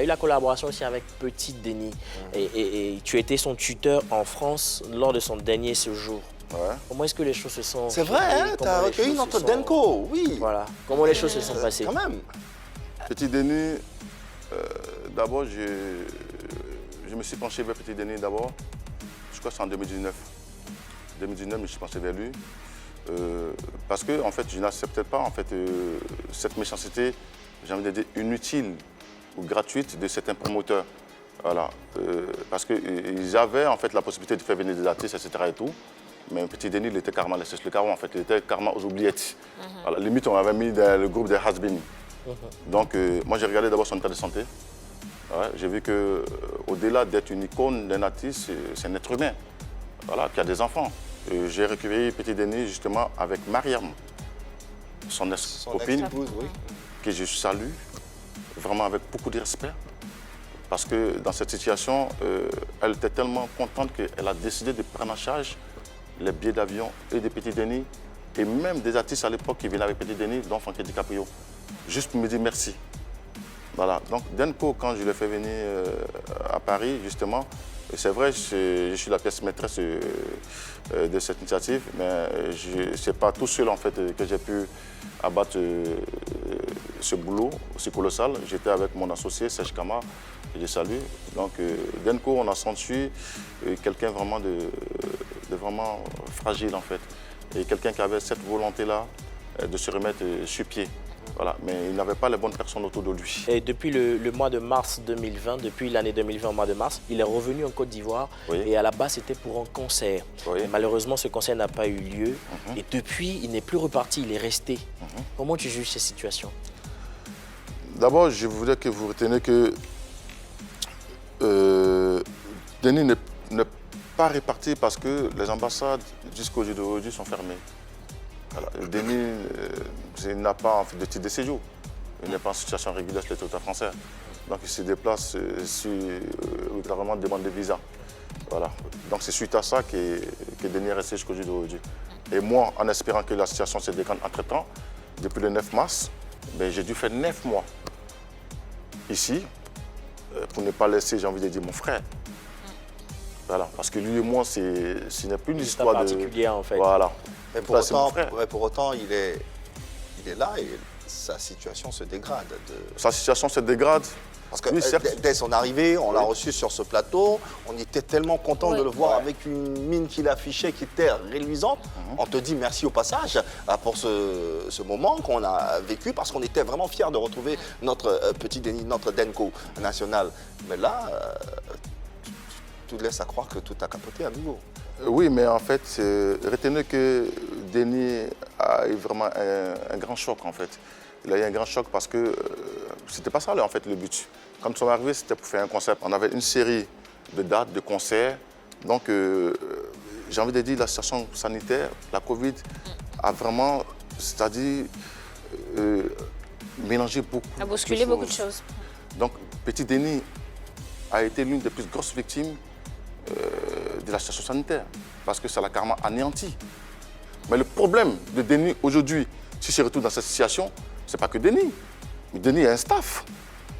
a eu la collaboration aussi avec Petit Denis. Et tu étais son tuteur en France lors de son dernier séjour. Ouais. Comment est-ce que les choses se sont... C'est vrai, hein, tu as recueilli notre Denko, oui. Voilà. Comment les choses se sont passées? Quand même. Petit Denis, d'abord, je me suis penché vers Petit Denis d'abord. Je crois que c'est en 2019. 2019, je me suis penché vers lui. Parce que, en fait, je n'acceptais pas, en fait, cette méchanceté, j'ai envie de dire, inutile ou gratuite de certains promoteurs. Voilà. Parce qu'ils avaient, en fait, la possibilité de faire venir des artistes, etc. et tout. Mais Petit Denis, il était carrément laissé sur le carreau, en fait. Il était carrément aux oubliettes. Voilà, limite, on avait mis le groupe des Has-Been. Donc, moi, j'ai regardé d'abord son état de santé. Ouais, j'ai vu qu'au-delà d'être une icône d'un artiste, c'est un être humain, voilà, qui a des enfants. J'ai récupéré Petit Denis justement avec Mariam, son ex-copine, que je salue vraiment avec beaucoup de respect. Parce que dans cette situation, elle était tellement contente qu'elle a décidé de prendre en charge les billets d'avion et de Petit Denis, et même des artistes à l'époque qui venaient avec Petit Denis, dont Frankie DiCaprio, juste pour me dire merci. Voilà. Donc Denko, quand je l'ai fait venir à Paris, justement, c'est vrai, je suis la pièce maîtresse de cette initiative, mais ce n'est pas tout seul en fait, que j'ai pu abattre ce boulot aussi colossal. J'étais avec mon associé, Serge Kama, que je salue. Donc Denko, on a senti quelqu'un vraiment de vraiment fragile en fait. Et quelqu'un qui avait cette volonté-là de se remettre sur pied. Voilà, mais il n'avait pas les bonnes personnes autour de lui. Et depuis le mois de mars 2020, depuis l'année 2020 au mois de mars, il est revenu en Côte d'Ivoire et à la base c'était pour un concert. Malheureusement, ce concert n'a pas eu lieu et depuis, il n'est plus reparti, il est resté. Comment tu juges cette situation? D'abord, je voudrais que vous reteniez que Denis n'est pas réparti parce que les ambassades jusqu'au jour d'aujourd'hui sont fermées. Voilà. Denis n'a pas en fait, de titre de séjour. Il n'est pas en situation régulière sur le territoire français. Donc il se déplace vraiment demande de visa. Voilà. Donc c'est suite à ça que Denis est resté jusqu'au jour d'aujourd'hui. Et moi, en espérant que la situation se dégrade entre-temps, depuis le 9 mars, ben, j'ai dû faire 9 mois ici pour ne pas laisser, j'ai envie de dire, mon frère. Voilà. Parce que lui et moi, ce n'est plus une histoire particulière en fait. Voilà. Mais pour autant, il est là et sa situation se dégrade. Sa situation se dégrade. Parce que dès son arrivée, on l'a reçu sur ce plateau, on était tellement content de le voir avec une mine qu'il affichait qui était reluisante. On te dit merci au passage pour ce moment qu'on a vécu parce qu'on était vraiment fiers de retrouver notre petit Denis, notre Denko national. Mais là, tout laisse à croire que tout a capoté à nouveau. Oui, mais en fait, retenez que Denis a eu vraiment un grand choc, en fait. Il a eu un grand choc parce que c'était pas ça, en fait, le but. Quand nous sommes arrivés, c'était pour faire un concert. On avait une série de dates, de concerts. Donc, j'ai envie de dire, la situation sanitaire, la Covid, a vraiment, c'est-à-dire, mélangé beaucoup de choses. A bousculé beaucoup de choses. Donc, Petit Denis a été l'une des plus grosses victimes de la situation sanitaire, parce que ça l'a carrément anéanti. Mais le problème de Denis aujourd'hui, si je retrouve dans cette situation, ce n'est pas que Denis. Denis a un staff.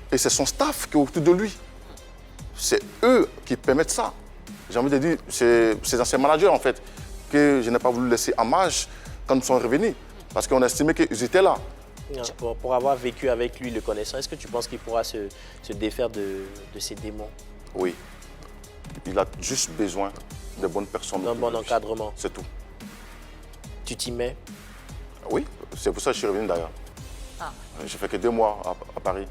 Et c'est son staff qui est autour de lui. C'est eux qui permettent ça. J'ai envie de dire, c'est ces anciens managers, en fait, que je n'ai pas voulu laisser en marge quand nous sommes revenus. Parce qu'on estimait qu'ils étaient là. Pour avoir vécu avec lui, le connaissant, est-ce que tu penses qu'il pourra se défaire de ses démons? Oui. Il a juste besoin de bonnes personnes. D'un bon encadrement. C'est tout. Tu t'y mets? Oui, c'est pour ça que je suis revenu d'ailleurs. J'ai fait que 2 mois à Paris.